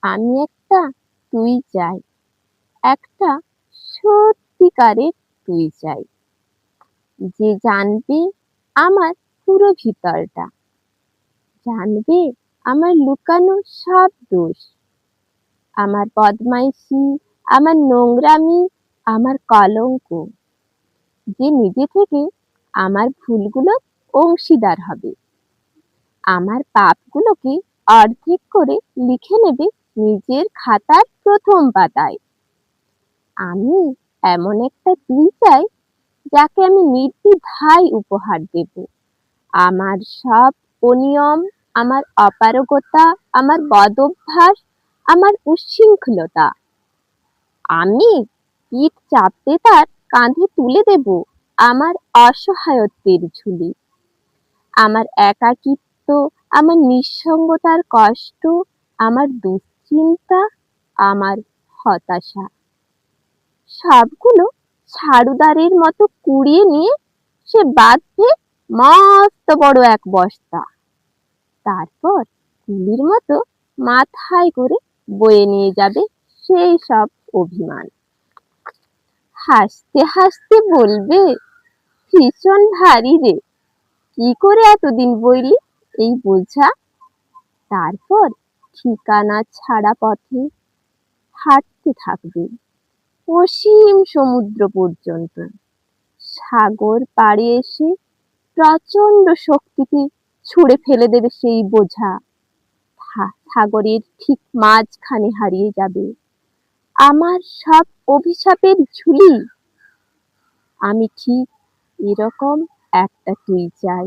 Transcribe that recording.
আমি একটা তুই চাই, একটা সত্যিকারের তুই চাই, যে জানবে আমার পুরো ভিতরটা, জানবে আমার লুকানো সব দোষ, আমার বদমাইশি, আমার নোংরামি, আমার কলঙ্ক, যে নিজে থেকে আমার ভুলগুলোর অংশীদার হবে, আমার পাপগুলোকে অর্ধেক করে লিখে নেবে নিজের খাতার প্রথম পাতায়। আমি এমন একটা তুই চাই, যাকে আমি নির্দ্বিধায় উপহার দেব আমার সব অনিয়ম, আমার অপারগতা, আমার বদঅভ্যাস, আমার উচ্ছৃঙ্খলতা। আমি পিঠ চাপতে তার কাঁধে তুলে দেব আমার অসহায়ত্বের ঝুলি, আমার একাকিত্ব, আমার নিঃসঙ্গতার কষ্ট, আমার দুশ্চিন্তা, আমার হতাশা, সবগুলো ঝাড়ুদারের মতো কুড়িয়ে নিয়ে সে বাঁধবে মস্ত বড় এক বস্তা। তারপর কুলির মতো মাথায় করে বয়ে নিয়ে যাবে সেই সব অভিমান। হাসতে হাসতে বলবে, ভীষণ ভারী রে, কি করে এতদিন বইলি এই বোঝা। তারপর ঠিকানা ছাড়া পথে হাঁটতে থাকবে অসীম সমুদ্র পর্যন্ত। সাগর পাড়ে এসে প্রচন্ড শক্তিতে ছুঁড়ে ফেলে দেবে সেই বোঝা। সাগরের ঠিক মাঝখানে হারিয়ে যাবে আমার সব অভিশাপের ঝুলি। আমি ঠিক এরকম একটা তুই চাই।